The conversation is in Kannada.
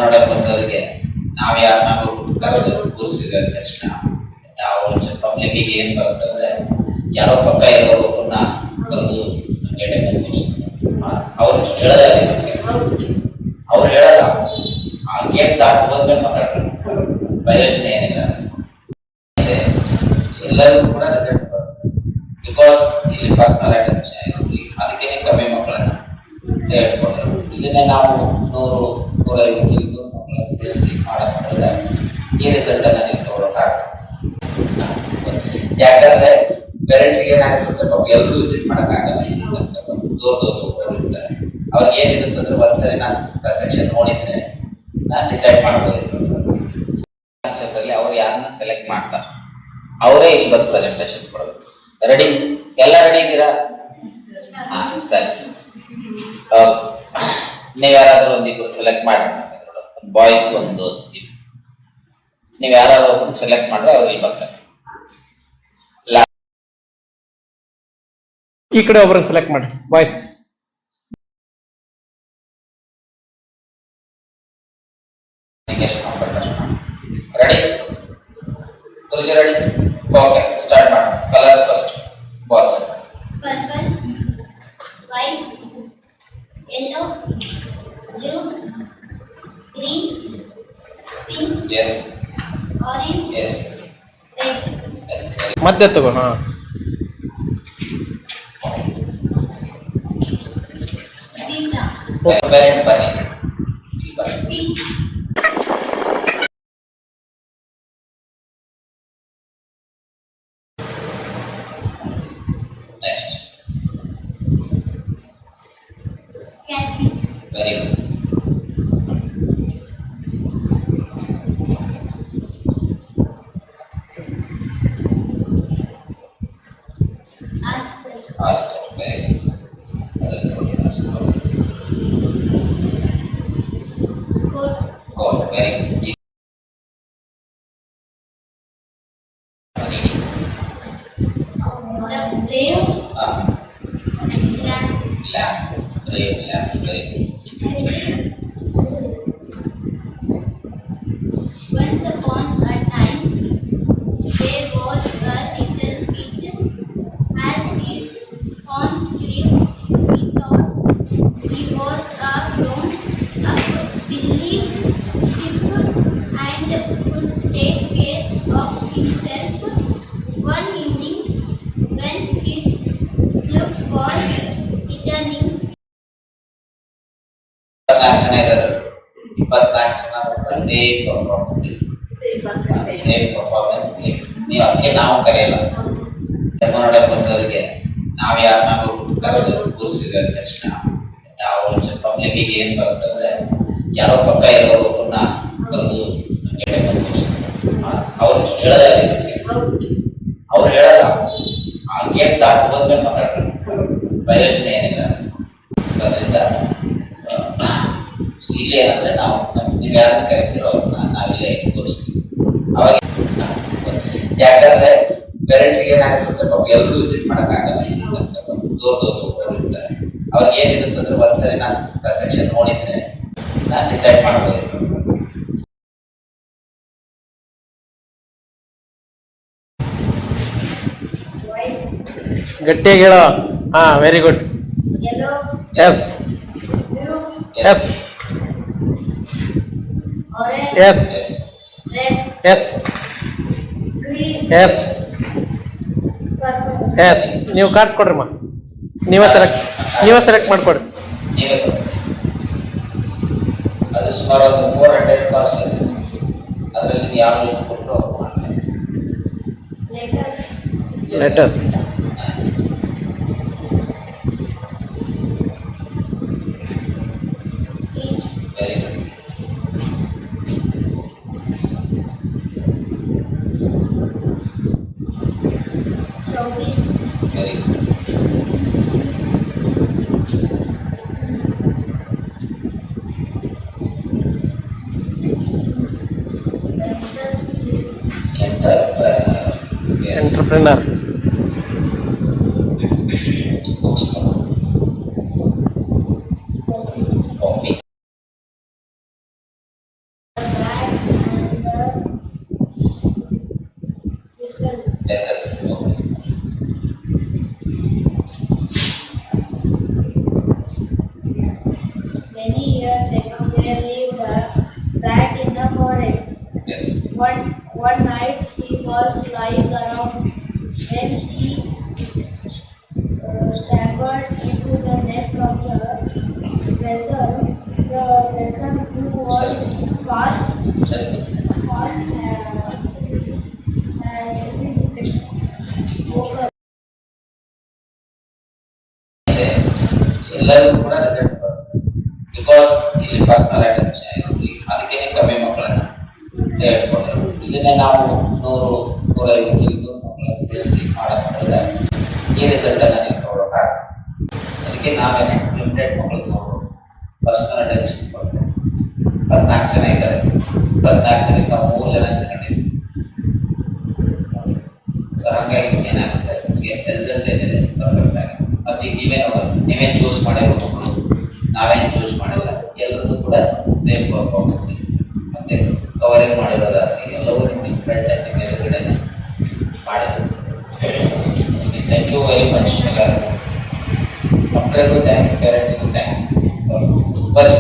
ನೋಡಕ್ ಬಂದವರಿಗೆ ನಾವ್ ಯಾರನ್ನಾರು ಕರೆದು ಕೂರಿಸಿದ ತಕ್ಷಣ ನಾವು ಪಬ್ಲಿಕ್ಕಿಗೆ ಏನ್ ಬರ್ತಂದ್ರೆ ಯಾರೋ ಪಕ್ಕ ಇರೋರನ್ನ ಕರೆದು ಅವ್ರು ಹೇಳಲ್ಲ, ಅವ್ರು ಹೇಳಲ್ಲ, ಆ ಗೇಟ್ ದಾಟ್ ಹೋದ್ಮೇಲೆ ಮಾತಾಡ್ತಾರೆ. ಪ್ರಯೋಜನ ಏನಿಲ್ಲ, ಎಲ್ಲರಿಗೂ ಕೂಡ ರಿಸಲ್ಟ್ ಬರುತ್ತೆ. ಬಿಕಾಸ್ ಇಲ್ಲಿ ಪರ್ಸನಲ್ ಅಟೆನ್ಷನ್ ಇರುತ್ತೆ, ಅದಕ್ಕೆ ಕಮ್ಮಿ ಮಕ್ಕಳನ್ನ ಹೇಳ್ಕೊಡ್ತಾರೆ. ಇದನ್ನೇ ನಾವು 100-150 ಮಕ್ಕಳನ್ನ ಸೇರಿಸಿ ಮಾಡೋದ್ರೆ ಈ ರಿಸಲ್ಟ್ ಅನ್ನ ನೀವು ತಗೊಳಕ್ಕಾಗಲ್ಲ. ಯಾಕಂದ್ರೆ ಪೇರೆಂಟ್ಸ್ಗೆ ಏನಾಗುತ್ತೆ, ಪಾಪ ಎಲ್ಲರೂ ವಿಸಿಟ್ ಮಾಡೋಕ್ಕಾಗಲ್ಲ, ದೂರ ಹೋಗಿರ್ತಾರೆ. ಅವ್ರಿಗೆ ಏನಿರುತ್ತೆ ಅಂದ್ರೆ ಒಂದ್ಸರಿ ನಾನು ಕರೆಕ್ಷನ್ ನೋಡಿದ್ರೆ ನಾನು ಡಿಸೈಡ್ ಮಾಡ್ಬೋದು. ಅವ್ರು ಯಾರನ್ನ ಸೆಲೆಕ್ಟ್ ಮಾಡ್ತಾರೆ, ಅವರೇ ಇಲ್ಲಿ ಬಂದು ಪ್ರೆಸೆಂಟೇಷನ್ ಕೊಡಬೇಕು. ರೆಡಿ? ಎಲ್ಲ ರೆಡಿ ಇದ್ದೀರಾ? ಹಾ, ಸರಿ. ನೀವು ಯಾರಾದ್ರೂ ಒಂದಿಬ್ರು ಸೆಲೆಕ್ಟ್ ಮಾಡಿ, ಬಾಯ್ಸ್ ಒಂದು ನೀವು ಯಾರಾದ್ರೂ ಒಬ್ರು ಸೆಲೆಕ್ಟ್ ಮಾಡಿದ್ರೆ ಅವ್ರು ಇಲ್ಲಿ ಬರ್ತಾರೆ. ಈ ಕಡೆ ಒಬ್ಬರನ್ನ ಸೆಲೆಕ್ಟ್ ಮಾಡಿ, ಬಾಯ್ಸ್. ರೆಡಿ? ಗುರುಜಿ ರೆಡಿ? ಓಕೆ, ಸ್ಟಾರ್ಟ್ ಮಾಡಿ. Colours first. Boys. Purple, white, yellow, blue, green, pink, yes, orange, yes, red. yes. ಮಧ್ಯ ತಗೋ. ಹಾ, Zebra, Parent bunny. fish, Next. cat, Very good. Oscar. Very good. goat, Goat. Very good. the brave, lamb. Lamb. Brave lamb. Very good. Once upon a time, there was a little kid. As his horns grew, he thought he was a grown-up billy sheep and could take care of himself. One evening, when his flock was returning, 24 ಜನ ಇದ್ದಾರೆ. 24 ಜನ ಸೇಫ್ ಪರ್ಫಾರ್ಮೆನ್ಸ್. ನೀವು ಅದಕ್ಕೆ ನಾವು ಕರೆಯಲ್ಲ. ಡೆಮೋ ನೋಡಕ್ ಬಂದವರಿಗೆ ನಾವು ಯಾರನ್ನಾರು ಕರೆದು ಕೂರಿಸಿದ ತಕ್ಷಣ ನಾವು ಪಬ್ಲಿಕ್ಕಿಗೆ ಏನ್ ಬರ್ತಂದ್ರೆ ಯಾರೋ ಪಕ್ಕ ಇರೋರನ್ನ ಕರೆದು ಅವ್ರು ಹೇಳಲ್ಲ, ಅವ್ರು ಹೇಳಲ್ಲ, ಆ ಗೇಟ್ ದಾಟ್ ಹೋದ್ಮೇಲೆ ಮಾತಾಡ್ತಾರೆ. ಪ್ರಯೋಜನ ಏನಿಲ್ಲ. ಅದರಿಂದ ಇಲ್ಲಿ ಏನಂದ್ರೆ ನಾವು ನೀವು ಯಾರನ್ನ ಕರಿತೀರೋ ಅವ್ರನ್ನ ನಾವಿಲ್ಲೇ ತೋರಿಸ್ತೀವಿ. ಅವಾಗ ಯಾಕಂದ್ರೆ ಪೇರೆಂಟ್ಸ್ಗೆ ಏನಾಗುತ್ತೆ, ಪಾಪ ಎಲ್ಲರೂ ವಿಸಿಟ್ ಮಾಡೋಕ್ಕಾಗಲ್ಲ, ದೂರ ಹೋಗಿರ್ತಾರೆ. ಅವ್ರಿಗೆ ಏನಿರುತ್ತೆ ಅಂದ್ರೆ ಒಂದ್ಸರಿ ನಾನು ಕರೆಕ್ಷನ್ ನೋಡಿದ್ರೆ ನಾನು ಡಿಸೈಡ್ ಮಾಡ್ಬೋದು. ಗಟ್ಟಿಯಾಗಿ ಹೇಳೋ. ಹಾ, very good. yellow, yes, blue, yes, orange, yes, red, yes, green, yes, purple. Yes. ನೀವು ಕಾರ್ಡ್ಸ್ ಕೊಡ್ರಮ್ಮ. ನೀವೇ ಸೆಲೆಕ್ಟ್ ಮಾಡ್ಕೊಡ್ರಿ. ನೀವೇ ಅದು ಸುಮಾರು ಒಂದು 400 ಕಾರ್ಸ್ ಇದೆ. ಅದರಲ್ಲಿ ಯಾವುದು ಕೊಟ್ಟರು ಅವ್ರು ಮಾಡ್ತಾರೆ. Let us. Very good. Very good. Entrepreneur. Lessons. Many years ago, there lived a rat in the forest. Yes. One night, he was lying around when he staggered into the neck of the vessel. The vessel who was fast and woke up. ಎಲ್ಲರಿಗೂ ಕೂಡ ರಿಸಲ್ಟ್ ಬರುತ್ತೆ ಬಿಕಾಸ್ ಇಲ್ಲಿ ಪರ್ಸನಲ್ ಅಟೆನ್ಷನ್ ಇರುತ್ತೆ. ಅದಕ್ಕೆ ಕಮ್ಮಿ ಮಕ್ಕಳನ್ನ ಹೇಳ್ಕೊಡ್ತಾರೆ. ಇದನ್ನೇ ನಾವು 100-150 ಮಕ್ಕಳನ್ನ ಸೇರಿಸಿ ಮಾಡೋದ್ರಿಂದ ಈ ರಿಸಲ್ಟ್ ಅನ್ನ ನೀವು ನೋಡೋಕ್ಕಾಗಲ್ಲ. ಅದಕ್ಕೆ ನಾವೇನೆ ಲಿಮಿಟೆಡ್ ಮಕ್ಕಳು ತಗೊಂಡು ಪರ್ಸನಲ್ ಅಟೆನ್ಷನ್ ಕೊಟ್ಟು 14 ಜನ ಇದ್ದಾರೆ. 14 ಜನಕ್ಕೆ ನಾವು 3 ಜನ ಇಟ್ಕೊಂಡಿದ್ದೀವಿ. ಸೊ ಹಾಗಾಗಿ ಏನಾಗುತ್ತೆ ನಿಮಗೆ ರಿಸಲ್ಟ್ ಏನಿದೆ ಪರ್ಫೆಕ್ಟ್ ಆಗಿದೆ. ಮತ್ತೆ ನೀವೇ ನೋಡೋದು, ನೀವೇನು ಚೂಸ್ ಮಾಡಿರೋ ಮಕ್ಕಳು, ನಾವೇನು ಚೂಸ್ ಮಾಡಿಲ್ಲ, ಎಲ್ಲರದ್ದು ಕೂಡ ಸೇಮ್ ಪರ್ಫಾರ್ಮೆನ್ಸ್ ಇದೆ. ಮತ್ತೆ ಕವರಿಂಗ್ ಮಾಡಿರೋದಾದ್ರೆ ಎಲ್ಲವೂ ಡಿಫ್ರೆಂಟ್ ಆಗಿ ಎದುರುಗಡೆ ಮಾಡಿದ್ರು. Thank you very much. ಮಕ್ಕಳಿಗೂ ಥ್ಯಾಂಕ್ಸ್, ಪೇರೆಂಟ್ಸ್ಗೂ ಥ್ಯಾಂಕ್ಸ್. ಬರ್ರಿ.